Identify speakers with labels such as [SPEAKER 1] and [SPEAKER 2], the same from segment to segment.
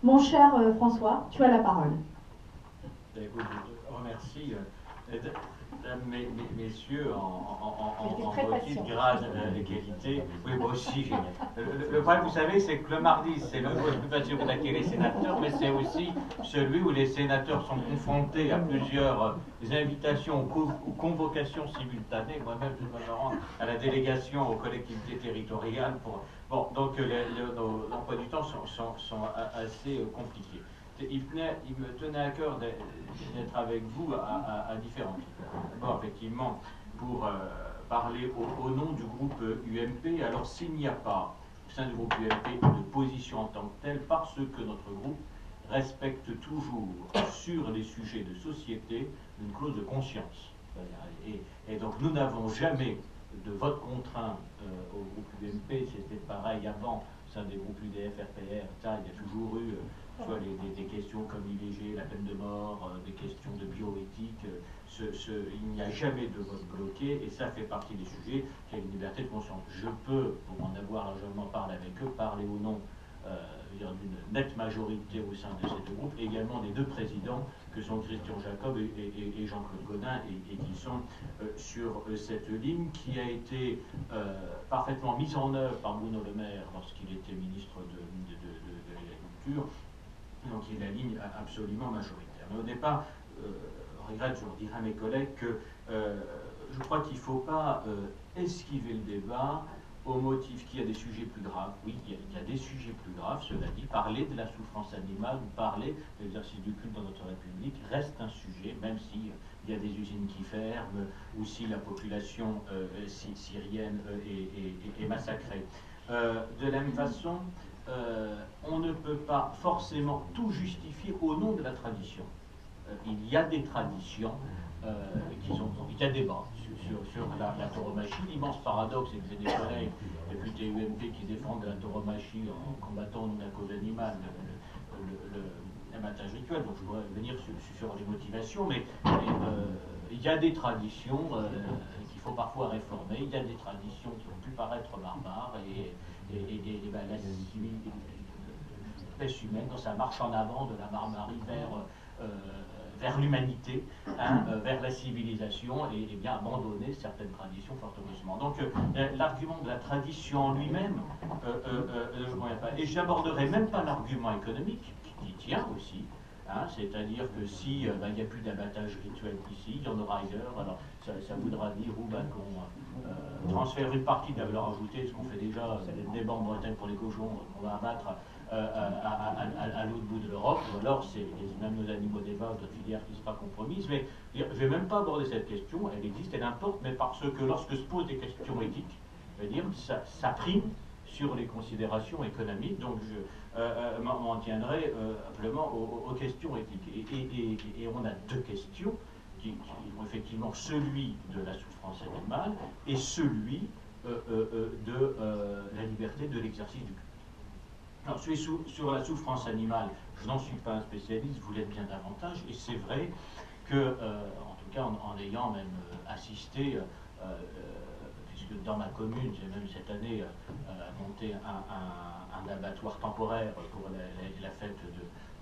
[SPEAKER 1] Mon cher François, tu as la parole.
[SPEAKER 2] Écoute, je remercie messieurs en motif, grade et qualité. Oui, moi aussi. Le problème, vous savez, c'est que le mardi, c'est le jour le plus facile pour attaquer les sénateurs, mais c'est aussi celui où les sénateurs sont confrontés à plusieurs invitations ou convocations simultanées. Moi-même, je dois me rendre à la délégation aux collectivités territoriales. Bon, donc nos emplois du temps sont assez compliqués. Il me tenait à cœur d'être avec vous à différents titres. D'abord, effectivement, pour parler au nom du groupe UMP. Alors, s'il n'y a pas au sein du groupe UMP de position en tant que telle, parce que notre groupe respecte toujours sur les sujets de société une clause de conscience. Et donc, nous n'avons jamais de vote contraint au groupe UMP. C'était pareil avant au sein des groupes UDF, RPR, ça, il y a toujours eu soit des questions comme l'IVG, la peine de mort, des questions de bioéthique. Il n'y a jamais de vote bloqué, et ça fait partie des sujets qui a une liberté de conscience. Je peux, pour en avoir largement parlé avec eux, parler au nom d'une nette majorité au sein de ces deux groupes, également des deux présidents que sont Christian Jacob et Jean-Claude Godin, et qui sont sur cette ligne qui a été parfaitement mise en œuvre par Bruno Le Maire lorsqu'il était ministre de l'Agriculture. Donc il est la ligne absolument majoritaire. Mais au départ, regrette, je dirais à mes collègues que je crois qu'il ne faut pas esquiver le débat au motif qu'il y a des sujets plus graves. Oui, il y a des sujets plus graves, cela dit, parler de la souffrance animale ou parler de l'exercice du culte dans notre République reste un sujet, même s'il y a des usines qui ferment ou si la population syrienne est massacrée. De la même façon, on ne peut pas forcément tout justifier au nom de la tradition. Il y a des traditions il y a débat sur la tauromachie. L'immense paradoxe, c'est que j'ai des collègues députés UMP qui défendent la tauromachie en combattant la cause animale, l'abattage rituel. Donc je pourrais venir sur les motivations, mais il y a des traditions qu'il faut parfois réformer. Il y a des traditions qui ont pu paraître barbares l'espèce humaine, dans sa marche en avant de la barbarie vers l'humanité, vers la civilisation, et bien abandonner certaines traditions fort heureusement. Donc l'argument de la tradition en lui-même ne me convient pas. Et j'aborderai même pas l'argument économique, qui tient aussi. C'est-à-dire que si il n'y a plus d'abattage rituel ici, il y en aura ailleurs. Alors ça voudra dire qu'on transfère une partie de la valeur ajoutée, ce qu'on fait déjà des bancs en Bretagne pour les cochons qu'on va abattre à l'autre bout de l'Europe, ou alors c'est même nos animaux d'élevage, notre filière qui sera compromise. Mais je ne vais même pas aborder cette question, elle existe, elle importe, mais parce que lorsque se posent des questions éthiques, je veux dire, ça prime sur les considérations économiques. Donc je m'en tiendrai simplement aux questions éthiques. Et on a deux questions qui ont effectivement celui de la souffrance animale et celui de la liberté de l'exercice du culte. Alors, sur la souffrance animale, je n'en suis pas un spécialiste, vous l'êtes bien davantage, et c'est vrai que, en tout cas en ayant même assisté, puisque dans ma commune, j'ai même cette année monté un abattoir temporaire pour la fête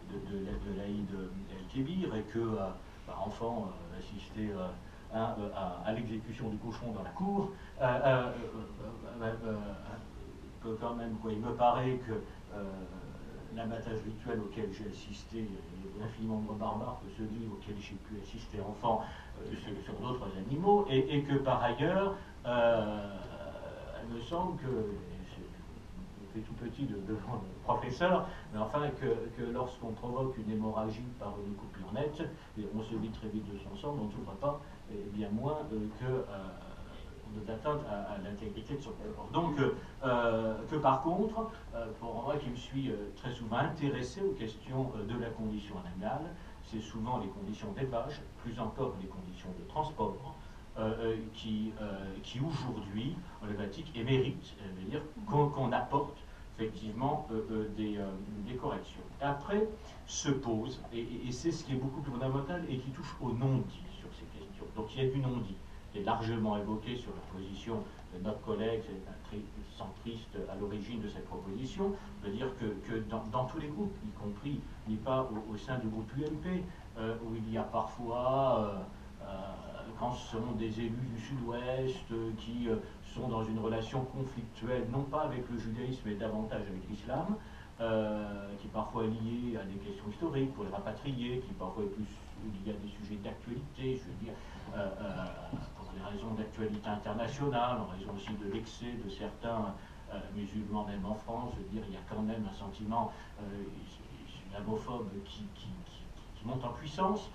[SPEAKER 2] de l'Aïd El-Kébir, et que, enfant, assisté à l'exécution du cochon dans la cour, quand même, il me paraît que l'abattage rituel auquel j'ai assisté est infiniment moins barbare que celui auquel j'ai pu assister enfant sur d'autres animaux, et que par ailleurs, il me semble que, je fais tout petit devant le professeur, mais enfin que lorsqu'on provoque une hémorragie par une coupure nette, on se vide très vite de son sang, on ne souffre pas, et bien moins que d'atteinte à l'intégrité de son corps. Donc, que par contre, pour moi qui me suis très souvent intéressé aux questions de la condition animale, c'est souvent les conditions d'élevage, plus encore les conditions de transport, qui aujourd'hui, emblématiques et méritent dire qu'on apporte effectivement des corrections. Après se pose, et c'est ce qui est beaucoup plus fondamental et qui touche au non-dit sur ces questions. Donc il y a du non-dit qui est largement évoqué sur la position notre collègue, c'est un très centriste à l'origine de cette proposition, veut dire que dans tous les groupes, y compris, n'est pas au sein du groupe UMP, où il y a parfois, quand ce sont des élus du Sud-Ouest qui sont dans une relation conflictuelle, non pas avec le judaïsme, mais davantage avec l'islam, qui parfois est liée à des questions historiques pour les rapatriés, qui parfois est plus liée à des sujets d'actualité, je veux dire, pour des raisons d'actualité internationale, en raison aussi de l'excès de certains musulmans, même en France. Je veux dire, il y a quand même un sentiment islamophobe qui monte en puissance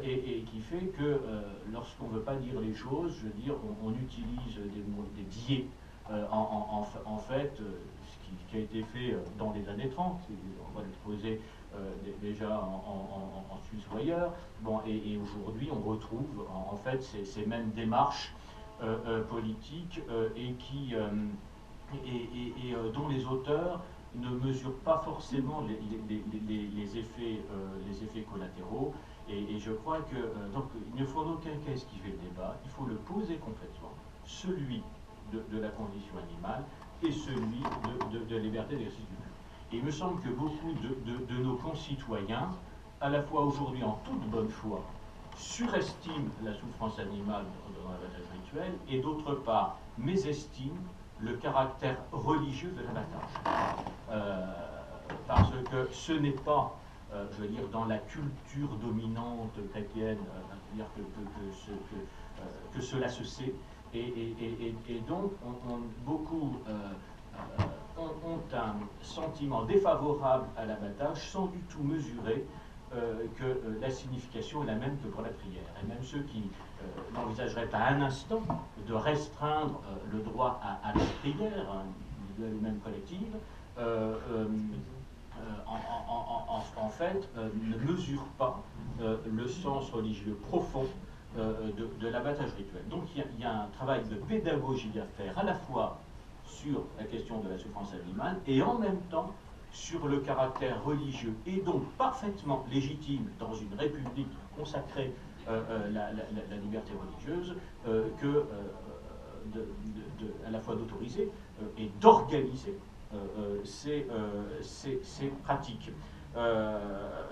[SPEAKER 2] et qui fait que lorsqu'on ne veut pas dire les choses, je veux dire, on utilise des biais. En fait, ce qui a été fait dans les années 30, on va l'exposer déjà en Suisse ou ailleurs, bon, et aujourd'hui on retrouve en fait ces mêmes démarches politiques dont les auteurs ne mesurent pas forcément les effets collatéraux. Et je crois que donc, il ne faut en aucun cas esquiver le débat, il faut le poser complètement, celui de la condition animale et celui de la liberté d'exercice du culte. Et il me semble que beaucoup de nos concitoyens, à la fois aujourd'hui en toute bonne foi, surestiment la souffrance animale dans l'abattage rituel et d'autre part mésestiment le caractère religieux de l'abattage. Parce que ce n'est pas, je veux dire, dans la culture dominante chrétienne, dire que cela se sait. Et donc, beaucoup ont un sentiment défavorable à l'abattage sans du tout mesurer que la signification est la même que pour la prière. Et même ceux qui n'envisageraient pas un instant de restreindre le droit à la prière, individuelle ou même collective, en fait, ne mesurent pas le sens religieux profond de l'abattage rituel. Donc il y a un travail de pédagogie à faire, à la fois sur la question de la souffrance animale et en même temps sur le caractère religieux et donc parfaitement légitime dans une république consacrée la liberté religieuse à la fois d'autoriser et d'organiser ces pratiques.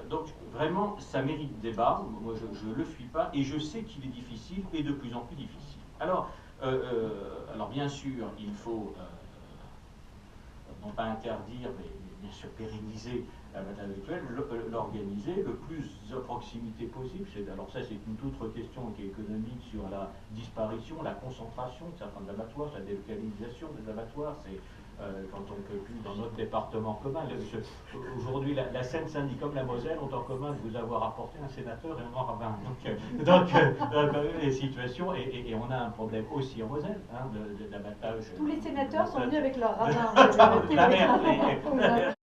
[SPEAKER 2] Donc vraiment, ça mérite débat. Moi, je ne le fuis pas et je sais qu'il est difficile et de plus en plus difficile. Alors bien sûr, il faut non pas interdire, mais bien sûr pérenniser l'abattage rituel, l'organiser le plus à proximité possible. Alors ça, c'est une autre question qui est économique sur la disparition, la concentration de certains abattoirs, la délocalisation des abattoirs. C'est quand on ne peut plus dans notre département commun. Aujourd'hui, la Seine-Saint-Denis comme la Moselle ont en commun de vous avoir apporté un sénateur et un grand rabbin. Donc les situations, et on a un problème aussi en Moselle, hein, d'abattage.
[SPEAKER 1] Tous les sénateurs sont venus avec leur rabbin.
[SPEAKER 2] La merde,